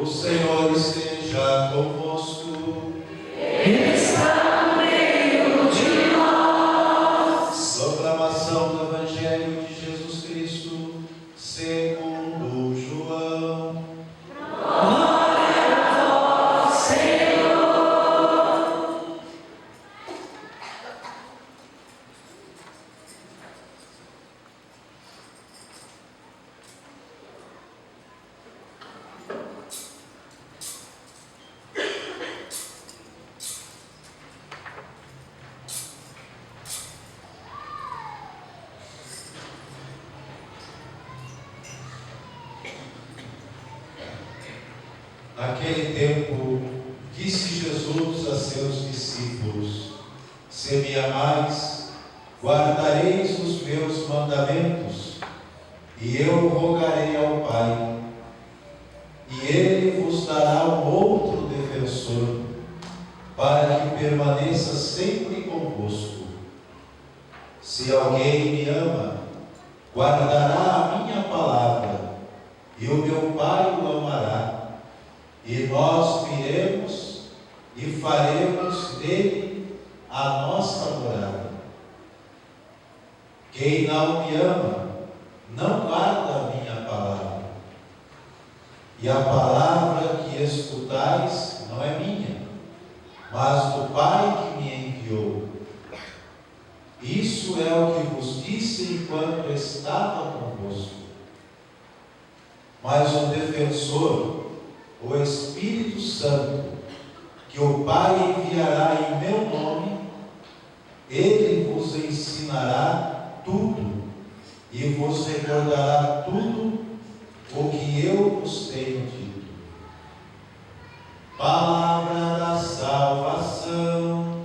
O Senhor esteja convosco. Ele está no meio de nós. Proclamação do Evangelho de Jesus Cristo, segundo João. Glória a vós, Senhor. Naquele tempo, disse Jesus a seus discípulos: Se me amais, guardareis os meus mandamentos, e eu rogarei ao Pai, e Ele vos dará um outro defensor, para que permaneça sempre convosco. Se alguém me ama, guardará a minha palavra, e o meu Pai o amará. E nós viremos e faremos dele a nossa morada. Quem não me ama, não guarda a minha palavra. E a palavra que escutais não é minha, mas do Pai que me enviou. Isso é o que vos disse enquanto estava convosco. Mas o defensor, o Espírito Santo, que o Pai enviará em meu nome, ele vos ensinará tudo e vos recordará tudo o que eu vos tenho dito. Palavra da salvação.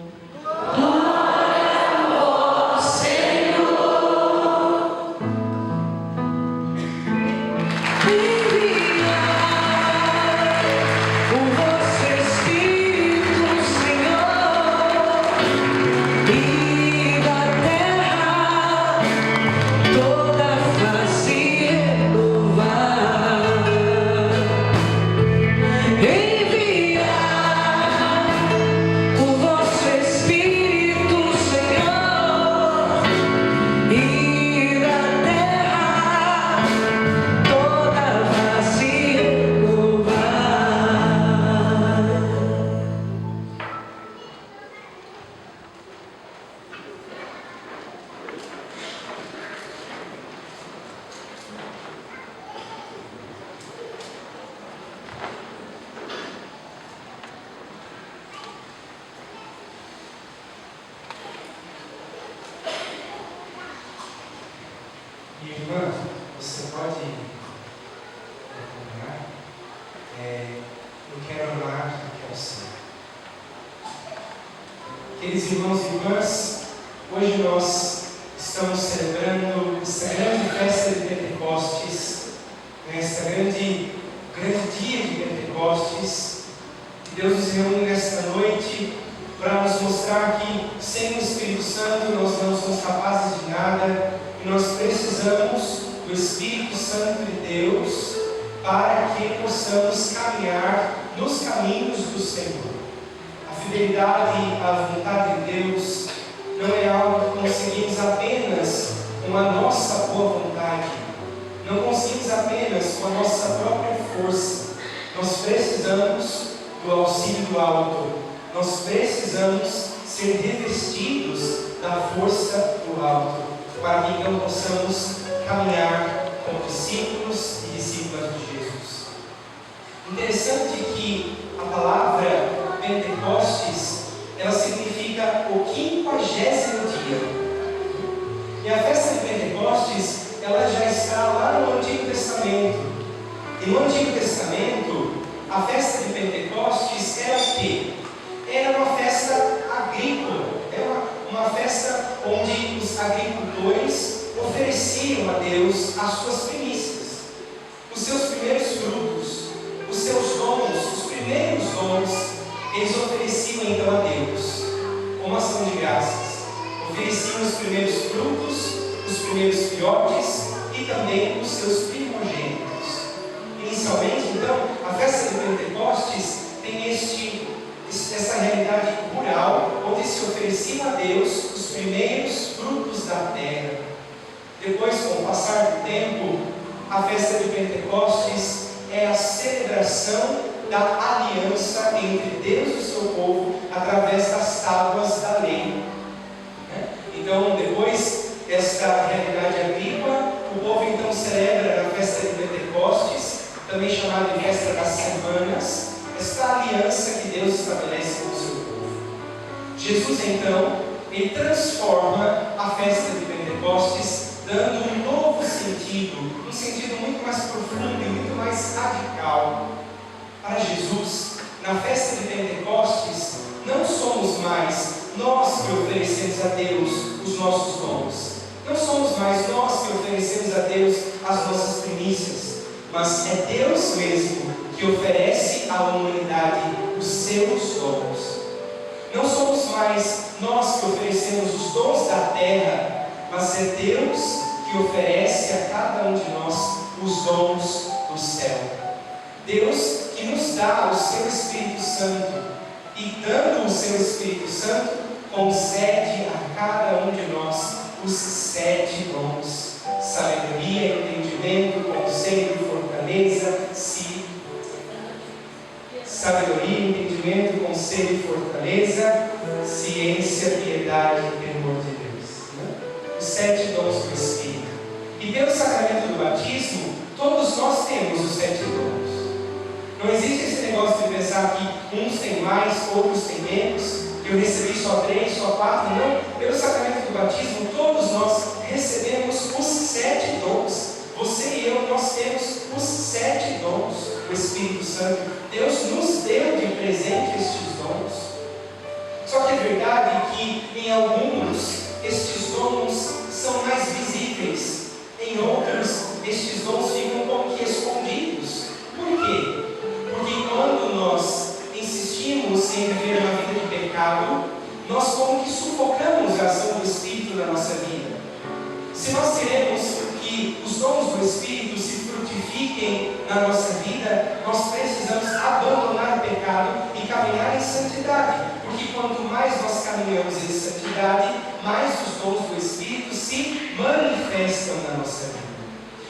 Irmã, você pode acompanhar? Eu quero amar, eu quero ser. Queridos irmãos e irmãs, hoje nós estamos celebrando essa grande festa de Pentecostes, esse grande dia de Pentecostes, e Deus nos reúne nesta noite para nos mostrar que sem o Espírito Santo nós não somos capazes de nada. E nós precisamos do Espírito Santo de Deus para que possamos caminhar nos caminhos do Senhor. A fidelidade à vontade de Deus não é algo que conseguimos apenas com a nossa boa vontade, não conseguimos apenas com a nossa própria força. Nós precisamos do auxílio do alto, nós precisamos ser revestidos da força do alto, para que então possamos caminhar como discípulos e discípulas de Jesus. Interessante que a palavra Pentecostes, ela significa o 50º dia. E a festa de Pentecostes, ela já está lá no Antigo Testamento. E no Antigo Testamento, a festa de Pentecostes era o quê? Era uma festa agrícola, era uma festa onde os agricultores ofereciam a Deus as suas primícias, os seus primeiros frutos, os seus dons, os primeiros dons, eles ofereciam então a Deus, como ação de graças. Ofereciam os primeiros frutos, os primeiros filhotes e também os seus primogênitos. Inicialmente, então, a festa de rural, onde se ofereciam a Deus os primeiros frutos da terra. Depois, com o passar do tempo, a festa de Pentecostes é a celebração da aliança entre Deus e o seu povo através das tábuas da lei. Então, depois desta realidade agrícola, o povo então celebra na festa de Pentecostes, também chamada de festa das semanas, esta aliança que Deus estabelece com o seu povo. Jesus então, ele transforma a festa de Pentecostes, dando um novo sentido, um sentido muito mais profundo e muito mais radical. Para Jesus, na festa de Pentecostes, não somos mais nós que oferecemos a Deus os nossos dons. Não somos mais nós que oferecemos a Deus as nossas primícias, mas é Deus mesmo que oferece à humanidade os seus dons. Não somos mais nós que oferecemos os dons da terra, mas é Deus que oferece a cada um de nós os dons do céu. Deus que nos dá o seu Espírito Santo, e dando o seu Espírito Santo, concede a cada um de nós os 7 dons: sabedoria, entendimento, conselho, fortaleza, ciência, piedade e temor de Deus. Os 7 dons do Espírito. E pelo sacramento do batismo, todos nós temos os 7 dons. Não existe esse negócio de pensar que uns têm mais, outros têm menos, eu recebi só 3, só 4. Não. Pelo sacramento do batismo, todos nós recebemos os 7 dons. Você e eu, nós temos os 7 dons do Espírito Santo. Deus nos deu de presente estes dons. Só que é verdade que em alguns estes dons são mais visíveis, em outros estes dons ficam como que escondidos. Por quê? Porque quando nós insistimos em viver uma vida de pecado, nós como que sufocamos a ação do Espírito na nossa vida. Se nós queremos que os dons do Espírito se frutifiquem na nossa vida, nós precisamos abandonar o pecado e caminhar em santidade. Porque quanto mais nós caminhamos em santidade, mais os dons do Espírito se manifestam na nossa vida.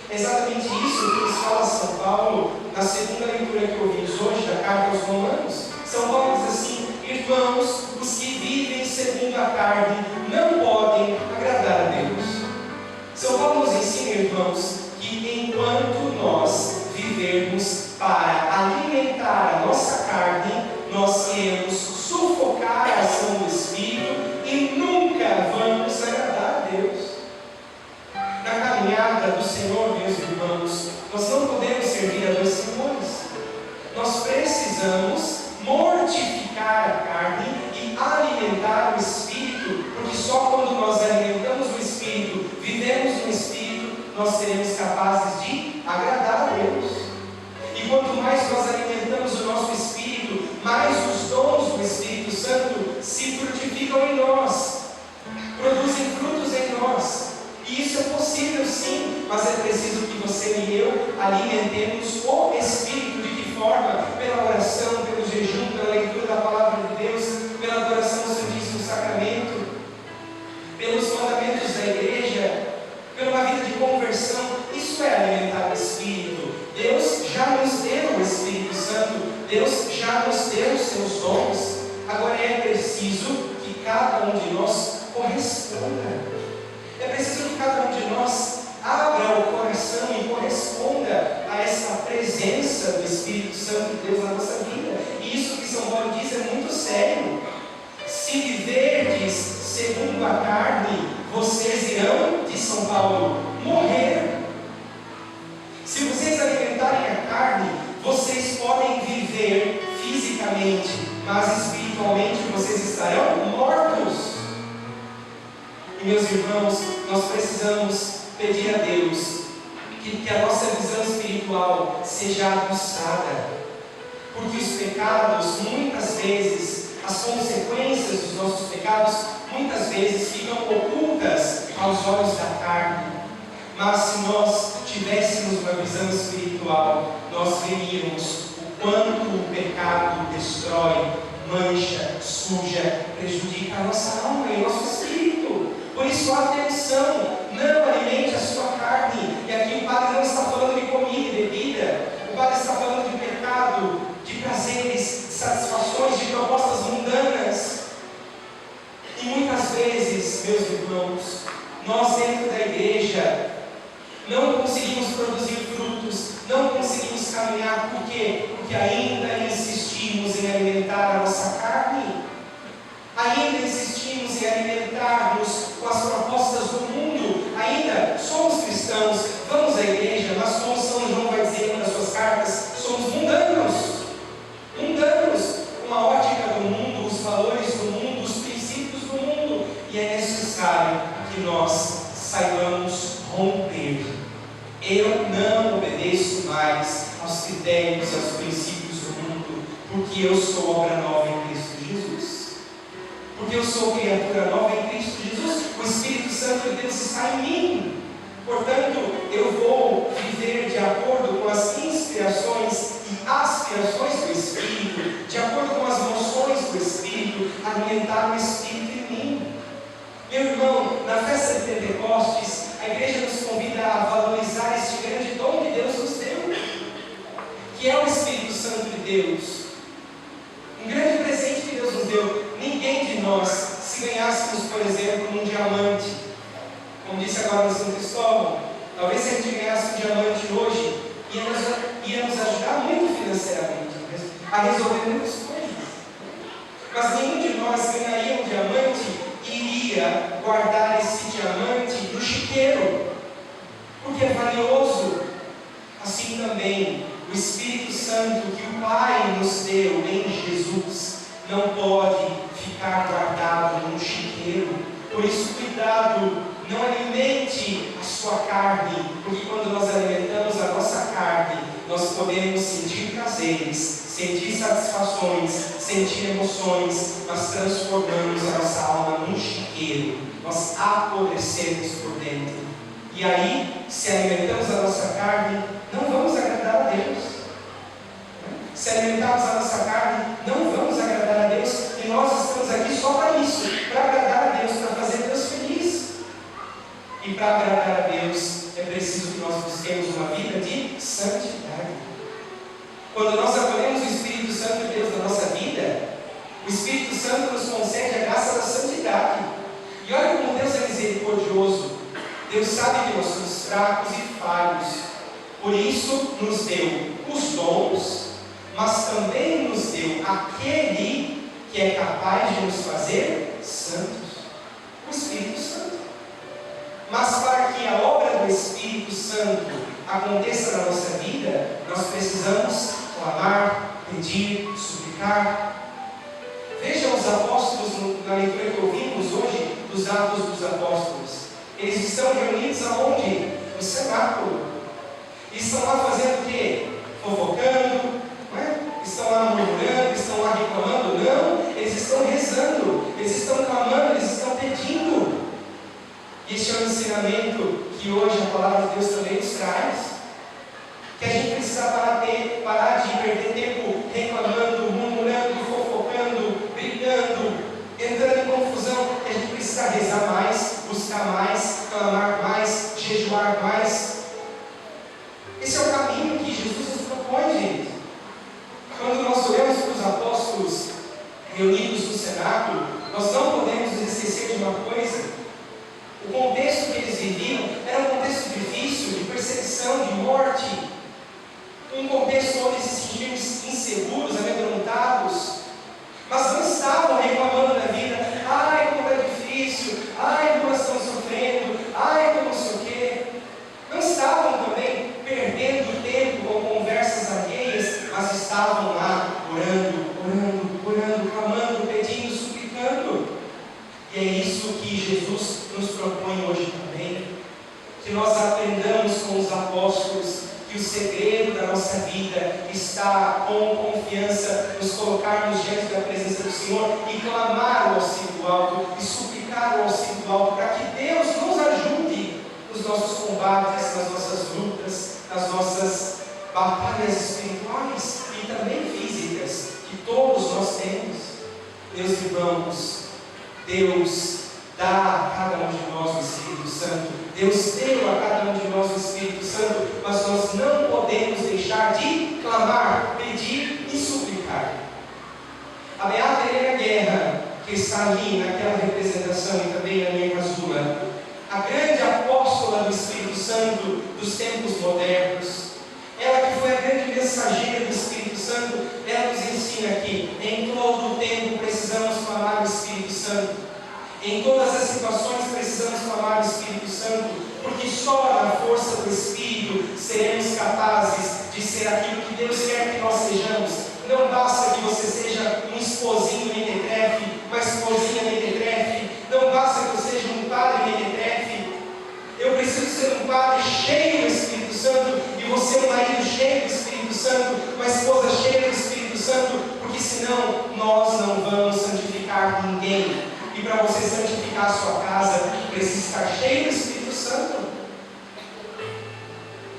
É exatamente isso que nos fala São Paulo na segunda leitura que ouvimos hoje da carta aos Romanos. São Paulo diz assim: irmãos, os que vivem segundo a carne não podem agradar a Deus. São Paulo nos ensina, irmãos, que enquanto nós vivermos para alimentar a nossa carne, nós queremos sufocar a ação do Espírito e nunca vamos agradar a Deus. Na caminhada do Senhor, meus irmãos, nós não podemos servir a 2 senhores. Nós precisamos mortificar a carne e alimentar o Espírito, porque só quando nós alimentamos o Espírito, vivemos no Espírito, nós seremos capazes de agradar a Deus. E quanto mais nós alimentamos o nosso Espírito, mais os dons do Espírito Santo se frutificam em nós, produzem frutos em nós. E isso é possível sim, mas é preciso que você e eu alimentemos o Espírito. De que forma? Pela oração, pelo jejum, pela leitura da Palavra de Deus, pela adoração ao Santíssimo Sacramento, pelos mandamentos da Igreja, pela uma vida de conversão. Isso é alimentar o Espírito. Deus já nos deu o Espírito Santo, Deus já nos deu os seus dons. Agora é preciso que cada um de nós corresponda. É preciso que cada um de nós abra o coração e corresponda a essa presença do Espírito Santo de Deus na nossa vida. E isso que São Paulo diz é muito sério. Se viverdes segundo a carne, vocês irão, diz São Paulo, morrer. Se vocês alimentarem a carne, vocês podem viver fisicamente, mas espiritualmente vocês estarão mortos. E meus irmãos, nós precisamos pedir a Deus que a nossa visão espiritual seja aguçada, porque os pecados, muitas vezes, as consequências dos nossos pecados, muitas vezes ficam ocultas aos olhos da carne. Mas se nós tivéssemos uma visão espiritual, nós veríamos o quanto o pecado destrói, mancha, suja, prejudica a nossa alma e o nosso espírito. Por isso, atenção, não alimente a sua carne. E aqui o Padre não está falando de comida e bebida, o Padre está falando de pecado, de prazeres, de satisfações, de propostas mundanas. E muitas vezes, meus irmãos, nós dentro da igreja não conseguimos produzir frutos, não conseguimos caminhar. Por quê? Porque ainda insistimos em alimentar a nossa carne, ainda insistimos em alimentar-nos com as propostas do mundo, ainda somos cristãos, vamos à igreja, mas como São João vai dizer em uma das suas cartas, somos mundanos, com a ótica do mundo, os valores do mundo, os princípios do mundo, e é necessário que nós saibamos romper. Eu não obedeço mais aos critérios e aos princípios do mundo, porque eu sou obra nova em Cristo Jesus. Porque eu sou criatura nova em Cristo Jesus, o Espírito Santo de Deus está em mim. Portanto, eu vou viver de acordo com as inspirações e aspirações do Espírito, de acordo com as moções do Espírito, alimentar o Espírito em mim. Meu irmão, na festa de Pentecostes, a igreja nos convida a valorizar este grande dom que Deus nos deu, que é o Espírito Santo de Deus. Um grande presente que Deus nos deu. Ninguém de nós, se ganhássemos, por exemplo, um diamante, como disse agora no São Cristóvão, talvez se a gente ganhasse um diamante hoje, ia nos ajudar muito financeiramente, a resolver muitas coisas. Mas nenhum de nós ganharia um diamante e iria guardar esse diamante no chiqueiro, porque é valioso. Assim também, o Espírito Santo que o Pai nos deu em Jesus não pode ficar guardado num chiqueiro. Por isso, cuidado, não alimente a sua carne, porque quando nós alimentamos a nossa carne, nós podemos sentir prazeres, sentir satisfações, sentir emoções, mas transformamos a nossa alma num chiqueiro, nós apodrecemos por dentro. E aí, se alimentamos a nossa carne, não vamos agradar a Deus. Se alimentarmos a nossa carne, não vamos agradar a Deus, e nós estamos aqui só para isso, para agradar a Deus, para fazer Deus feliz. E para agradar a Deus, é preciso que nós busquemos uma vida de santidade. Quando nós acolhemos o Espírito Santo de Deus na nossa vida, o Espírito Santo nos concede a graça da santidade. E olha como Deus é misericordioso. Deus sabe que nós somos fracos e falhos, por isso nos deu os dons, mas também nos deu aquele que é capaz de nos fazer santos, o Espírito Santo. Mas para que a obra do Espírito Santo aconteça na nossa vida, nós precisamos clamar, pedir, suplicar. Vejam os apóstolos na leitura que ouvimos hoje dos Atos dos Apóstolos. Eles estão reunidos aonde? No cenáculo. E estão lá fazendo o quê? Fofocando, não é? Estão lá murmurando, estão lá reclamando? Não, eles estão rezando, eles estão clamando, eles estão pedindo. Este é um ensinamento que hoje a palavra de Deus também nos traz. Que a gente precisa parar de perder tempo reclamando, murmurando, fofocando, brigando, entrando em confusão. Que a gente precisa rezar mais, buscar mais, clamar mais, jejuar mais. Esse é o caminho que Jesus nos propõe, gente. Quando nós olhamos para os apóstolos reunidos no cenáculo, nós não podemos nos esquecer de uma coisa. O contexto que eles viviam era um contexto difícil, de perseguição, de morte. Um contexto onde se sentiam inseguros, amedrontados. Mas não estavam reclamando da vida. Ai, como é difícil. Ai, como nós estamos sofrendo. Ai, como não sei o quê. Não estavam também perdendo tempo com conversas alheias, mas estavam lá orando, clamando, pedindo, suplicando. E é isso que Jesus nos propõe hoje também. Que nós aprendamos com os apóstolos que o segredo da nossa vida está com confiança, nos colocarmos diante da presença do Senhor e clamar o auxílio alto e suplicar o auxílio alto para que Deus nos ajude nos nossos combates, nas nossas lutas, nas nossas batalhas espirituais e também físicas que todos nós temos. Meus irmãos, irmãos, Deus dá a cada um de nós o Espírito Santo. Deus deu a cada um de nós o Espírito Santo, mas nós não podemos deixar de clamar, pedir e suplicar. A Beata Helena Guerra, que está ali naquela representação e também na minha casula, a grande apóstola do Espírito Santo dos tempos modernos, ela que foi a grande mensageira do Espírito Santo, ela nos ensina que em todo o tempo precisamos clamar o Espírito Santo. Em todas as situações precisamos clamar o Espírito Santo, porque só na força do Espírito seremos capazes de ser aquilo que Deus quer que nós sejamos. Não basta que você seja um esposinho mequetrefe, uma esposinha mequetrefe. Não basta que eu seja um padre mequetrefe. Eu preciso ser um padre cheio do Espírito Santo e você um marido cheio do Espírito Santo, uma esposa cheia do Espírito Santo, porque senão nós não vamos santificar ninguém. E para você santificar a sua casa, precisa estar cheio do Espírito Santo.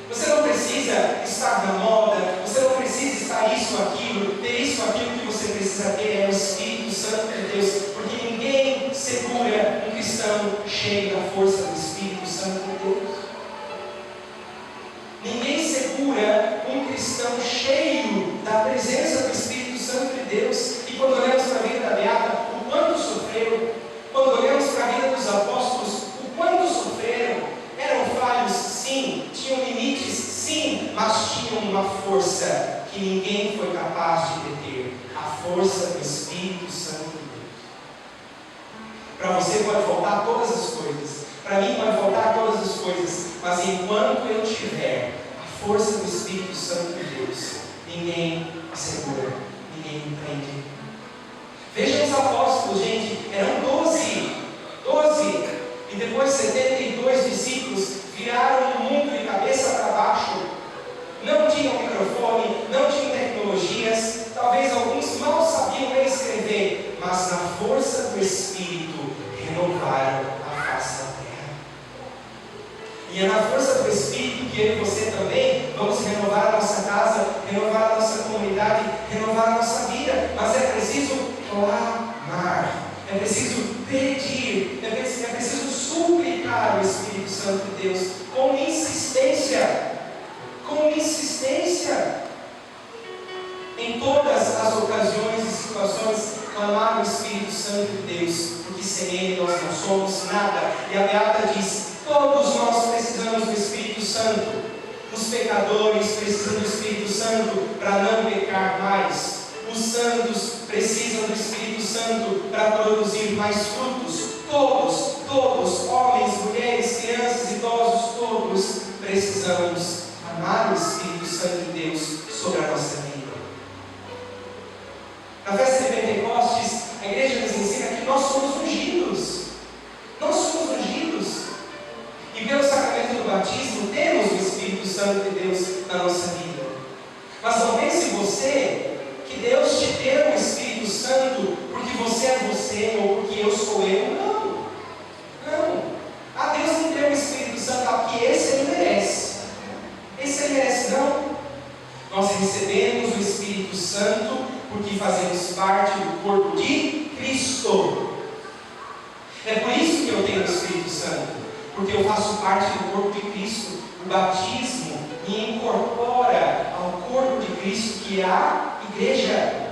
Você não precisa estar na moda, você não precisa estar isso, aquilo, ter isso, aquilo que você precisa ter é o Espírito Santo de Deus, porque ninguém segura um cristão cheio da força do Espírito Santo de Deus. Ninguém segura um cristão cheio da presença do Espírito Santo de Deus. E quando olhamos para a vida da Beata, o quanto sofreram, quando olhamos para a vida dos apóstolos, o quanto sofreram, eram falhos, sim, tinham limites, sim, mas tinham uma força que ninguém foi capaz de deter, a força do Espírito Santo de Deus. Para você pode faltar todas as coisas, para mim pode faltar todas as coisas, mas enquanto eu tiver a força do Espírito Santo de Deus, ninguém segura, ninguém me prende. Vejam os apóstolos, gente, eram 12, e depois 72 discípulos viraram o mundo de cabeça para baixo. Não tinham microfone, não tinham tecnologias, talvez alguns mal sabiam ler e escrever, mas na força do Espírito renovaram a face da terra. E é na força do Espírito que eu e você também vamos renovar a nossa casa, renovar a nossa comunidade, renovar a nossa vida, mas é preciso clamar, é preciso pedir, é preciso suplicar o Espírito Santo de Deus com insistência, em todas as ocasiões e situações, clamar o Espírito Santo de Deus, porque sem Ele nós não somos nada. E a Beata diz: todos nós precisamos do Espírito Santo. Os pecadores precisam do Espírito Santo para não pecar mais. Os santos precisam do Espírito Santo para produzir mais frutos. Todos, homens, mulheres, crianças, idosos, todos precisamos amar o Espírito Santo de Deus sobre a nossa vida. Na festa de Pentecostes, a igreja nos ensina que nós somos ungidos. Nós somos ungidos. E pelo sacramento do batismo, temos o Espírito Santo de Deus na nossa vida. Mas não pense você que Deus te deu o Espírito Santo porque você é você ou porque eu sou eu. Não. Ah, Deus não deu o Espírito Santo porque esse ele merece. Esse ele merece, não. Nós recebemos o Espírito Santo porque fazemos parte do corpo de Cristo. É por isso que eu tenho o Espírito Santo, porque eu faço parte do corpo de Cristo. O batismo me incorpora ao corpo de Cristo, que é a igreja.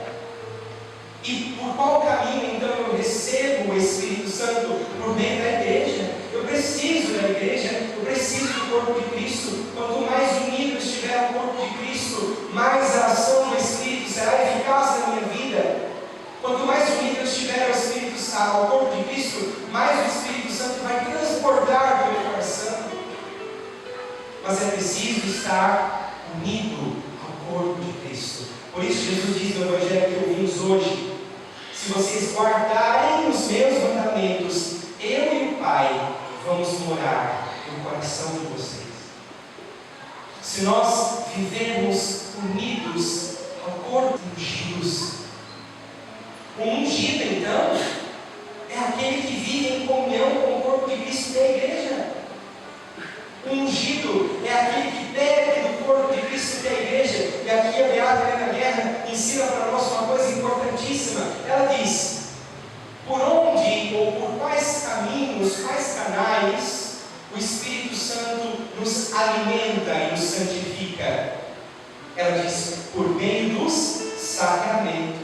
E por qual caminho então eu recebo o Espírito Santo? Por meio da igreja. Eu preciso da igreja, eu preciso do corpo de Cristo. Quanto mais unido estiver ao corpo de Cristo, mais a ação do Espírito será eficaz na minha vida. Quanto mais unido eu estiver ao corpo de Cristo, mais o Espírito Santo vai transbordar do meu coração. Mas é preciso estar unido ao corpo de Cristo. Por isso Jesus diz no Evangelho que ouvimos hoje: se vocês guardarem os meus mandamentos, eu e o Pai vamos morar no coração de vocês. Se nós vivermos unidos ao corpo de Jesus, o ungido então é aquele que vive em comunhão com o corpo de Cristo e da igreja. O ungido é aquele que bebe do corpo de Cristo e da igreja. E aqui a Beata Helena Guerra ensina para nós uma coisa importantíssima. Ela diz: por onde ou por quais caminhos, quais canais o Espírito Santo nos alimenta e nos santifica. Ela diz, por meio dos sacramentos.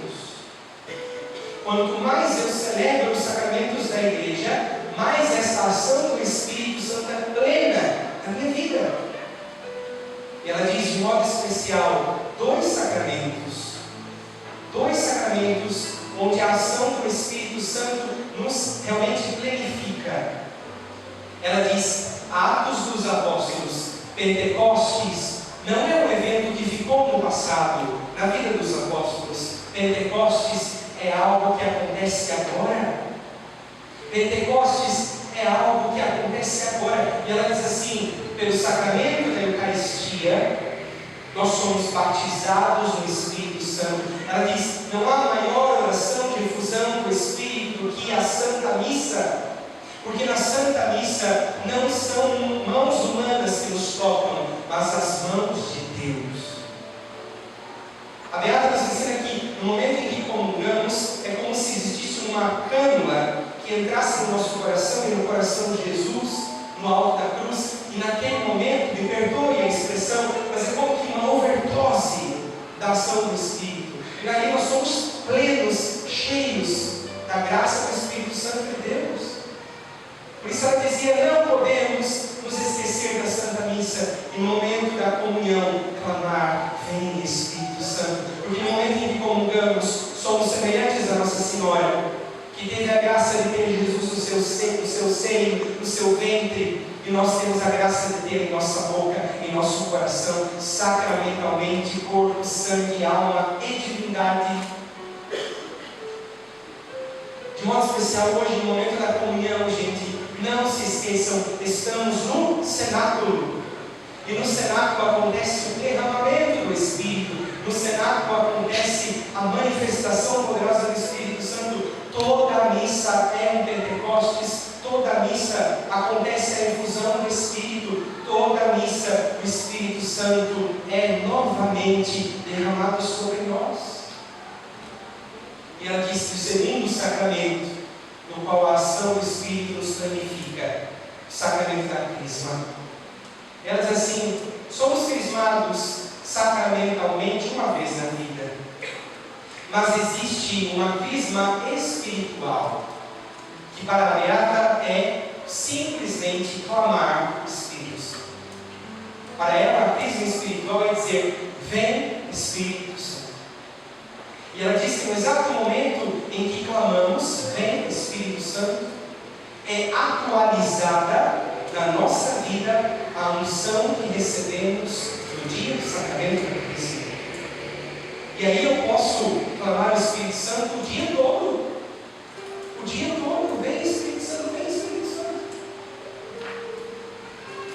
Quanto mais eu celebro os sacramentos da igreja, mais essa ação do Espírito Santo é plena na minha vida. E ela diz de modo especial, dois sacramentos onde a ação do Espírito Santo nos realmente plenifica. Ela diz, Atos dos Apóstolos, Pentecostes, não é um evento que ficou no passado, na vida dos apóstolos. Pentecostes é algo que acontece agora. Pentecostes é algo que acontece agora. E ela diz assim, pelo sacramento da Eucaristia, nós somos batizados no Espírito Santo. Ela diz, não há maior oração de efusão do Espírito do que a Santa Missa. Porque na Santa Missa não são mãos humanas que nos tocam, mas as mãos de Deus. A Beata nos ensina que no momento em que comungamos, é como se existisse uma cânula que entrasse no nosso coração e no coração de Jesus, no alto da cruz, e naquele momento, me perdoe a expressão, mas é como que uma overdose da ação do Espírito. E daí nós somos plenos, cheios da graça do Espírito Santo de Deus. Por isso ela dizia, não podemos nos esquecer da Santa Missa e no momento da comunhão clamar, vem Espírito Santo. Porque no momento em que comungamos, somos semelhantes a Nossa Senhora, que teve a graça de ter Jesus no seu seio, no seu ventre, e nós temos a graça de ter em nossa boca, em nosso coração, sacramentalmente, corpo, sangue, alma e divindade. De modo especial hoje, no momento da comunhão, gente, não se esqueçam, estamos no cenáculo. E no cenáculo acontece o derramamento do Espírito. No cenáculo acontece a manifestação poderosa do Espírito Santo. Toda a missa é um Pentecostes. Toda a missa acontece a efusão do Espírito. Toda a missa, o Espírito Santo é novamente derramado sobre nós. E ela diz que o segundo sacramento, no qual a ação do Espírito nos planifica, o sacramento da crisma. Ela diz assim, somos crismados sacramentalmente uma vez na vida, mas existe uma crisma espiritual, que para a Beata é simplesmente clamar o Espírito Santo. Para ela, a crisma espiritual é dizer, vem Espírito Santo. E ela diz que no exato momento em que clamamos, vem o Espírito Santo, é atualizada na nossa vida a unção que recebemos no dia do sacramento da crisma. E aí eu posso clamar o Espírito Santo o dia todo. O dia todo, vem Espírito Santo, vem Espírito Santo.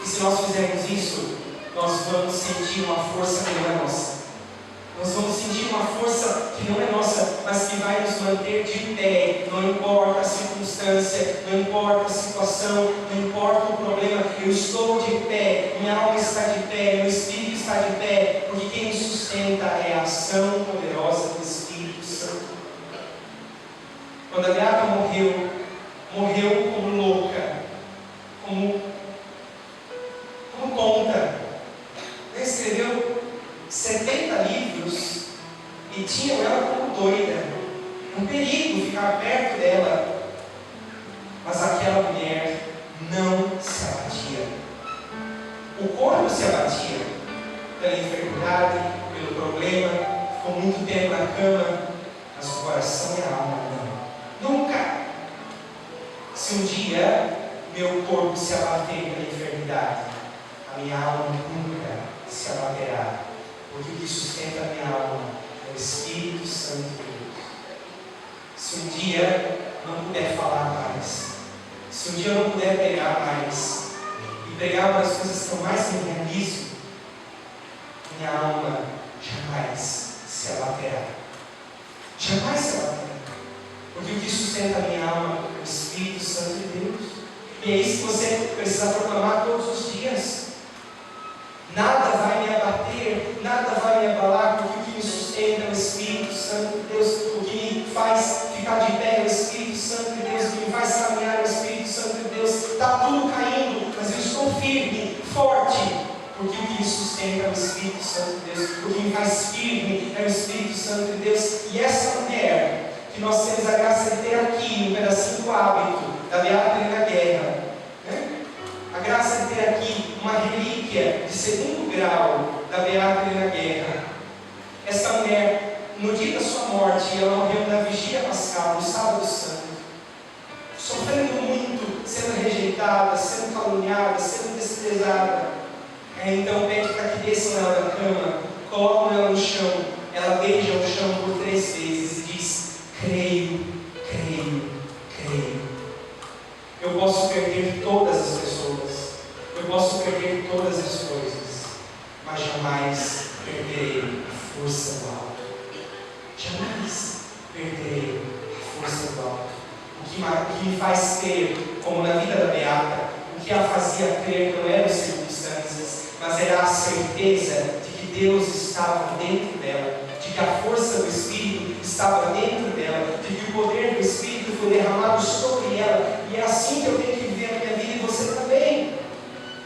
E se nós fizermos isso, nós vamos sentir uma força que não é nossa. Nós vamos sentir uma força que não é nossa, mas que vai nos manter de pé, não importa a circunstância, não importa a situação, não importa o problema, eu estou de pé, minha alma está de pé, meu espírito está de pé, porque quem me sustenta é a ação poderosa do Espírito Santo. Quando a Beata morreu como louca, como tonta, ela escreveu 70 livros e tinham ela como doida. Um perigo ficar perto dela. Mas aquela mulher não se abatia. O corpo se abatia pela enfermidade, pelo problema, ficou muito tempo na cama, mas o coração e a alma não. Nunca. Se um dia meu corpo se abater pela enfermidade, a minha alma nunca se abaterá. Porque o que sustenta a minha alma é o Espírito Santo de Deus. Se um dia não puder falar mais, se um dia eu não puder pregar mais, e pregar uma das coisas que eu mais me realizo, minha alma jamais se abaterá. Jamais se abaterá. Porque o que sustenta a minha alma é o Espírito Santo de Deus. E é isso que você precisa proclamar todos os dias. Nada vai me abater, nada vai me abalar, porque o que me sustenta é o Espírito Santo de Deus. O que me faz ficar de pé é o Espírito Santo sustenta é o Espírito Santo de Deus. O que me faz firme é o Espírito Santo de Deus. E essa mulher, que nós temos a graça de ter aqui, no pedacinho do hábito da Beata Helena Guerra, né? A graça de ter aqui uma relíquia de segundo grau da Beata Helena Guerra. Essa mulher, no dia da sua morte, ela morreu na vigília pascal, no sábado santo, sofrendo muito, sendo rejeitada, sendo caluniada, sendo desprezada. Então pede para que desçam ela da cama, colocam ela no chão, ela beija o chão por 3 vezes e diz: creio, creio, creio. Eu posso perder todas as pessoas, eu posso perder todas as coisas, mas jamais perderei a força do alto. Jamais perderei a força do alto. O que me faz crer, como na vida da Beata, o que a fazia crer não eram as circunstâncias, mas era a certeza de que Deus estava dentro dela, de que a força do Espírito estava dentro dela, de que o poder do Espírito foi derramado sobre ela. E é assim que eu tenho que viver a minha vida, e você também.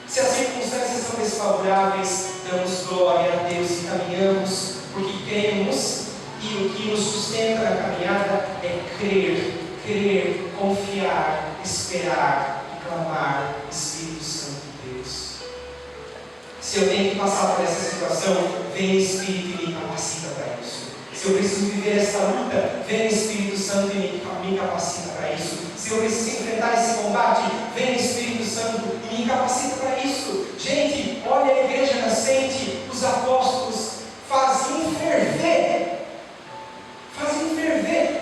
Se as circunstâncias são desfavoráveis, damos glória a Deus e caminhamos, porque cremos, e o que nos sustenta na caminhada é crer, confiar, esperar e clamar: Espírito Santo de Deus. Se eu tenho que passar por essa situação, vem o Espírito e me capacita para isso. Se eu preciso viver essa luta, vem o Espírito Santo e me capacita para isso. Se eu preciso enfrentar esse combate, vem o Espírito Santo e me capacita para isso. Gente, olha a igreja nascente, os apóstolos faziam ferver.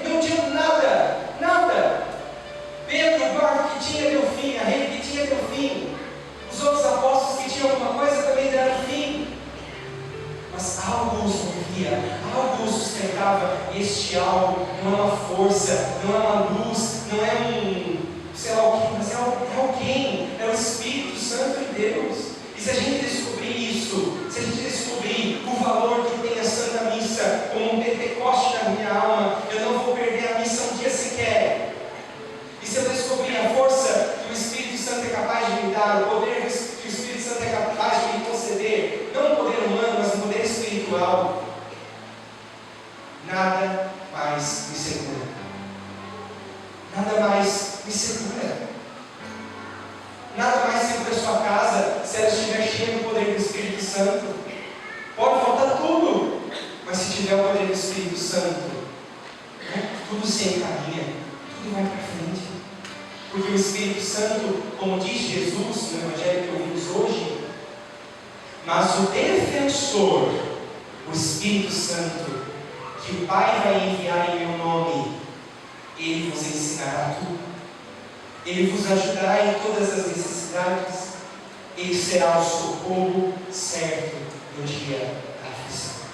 Não tinha nada. Pedro, o barco que tinha deu fim, a rede que tinha deu fim. Os outros apóstolos que tinham alguma coisa também deram fim. Mas algo os movia, algo os sustentava. Este algo não é uma força, não é uma luz, não é sei lá o que, mas é alguém, é o Espírito Santo de Deus. E se a gente descobrir isso, se a gente descobrir o valor que tem a Santa Missa como um Pentecoste na minha alma, eu não vou perder a missa um dia sequer. E se eu descobrir a força que o Espírito Santo é capaz de me dar, o poder que o Espírito Santo é capaz de me conceder, não um poder humano, mas um poder espiritual, nada mais me segura. Nada mais me segura. Nada mais segura a sua casa se ela estiver cheia do poder do Espírito Santo. Pode faltar tudo, mas se tiver o poder do Espírito Santo, tudo se encaminha, tudo vai para frente. Porque o Espírito Santo, como diz Jesus no Evangelho que ouvimos hoje, mas o defensor, o Espírito Santo, que o Pai vai enviar em meu nome, ele vos ensinará tudo. Ele vos ajudará em todas as necessidades. Ele será o socorro certo no dia da aflição.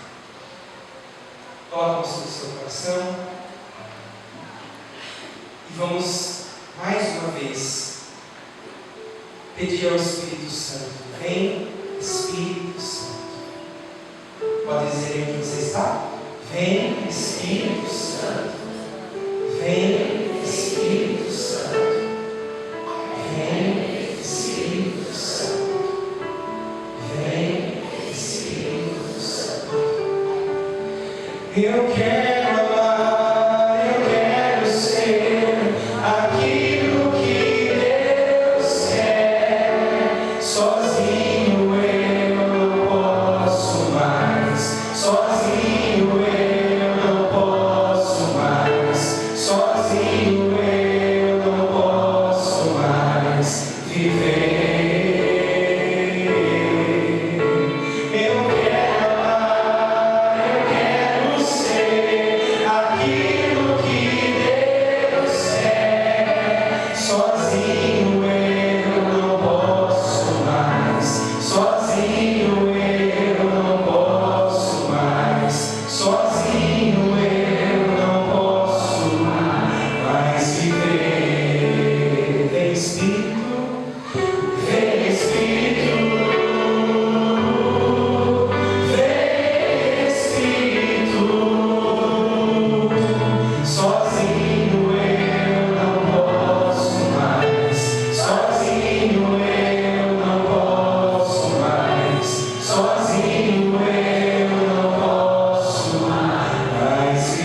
Toca-nos no seu coração e vamos mais uma vez pedir ao Espírito Santo: vem, Espírito Santo. Pode dizer onde você está? Vem, Espírito Santo. Vem, Espírito Santo. Vem, Espírito Santo. Vem, Espírito Santo. Eu quero amar, eu quero ser aquilo que Deus quer. Sozinho eu não posso mais. Sozinho eu não posso mais. Sozinho eu não posso mais viver. Eu quero amar, eu quero ser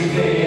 venha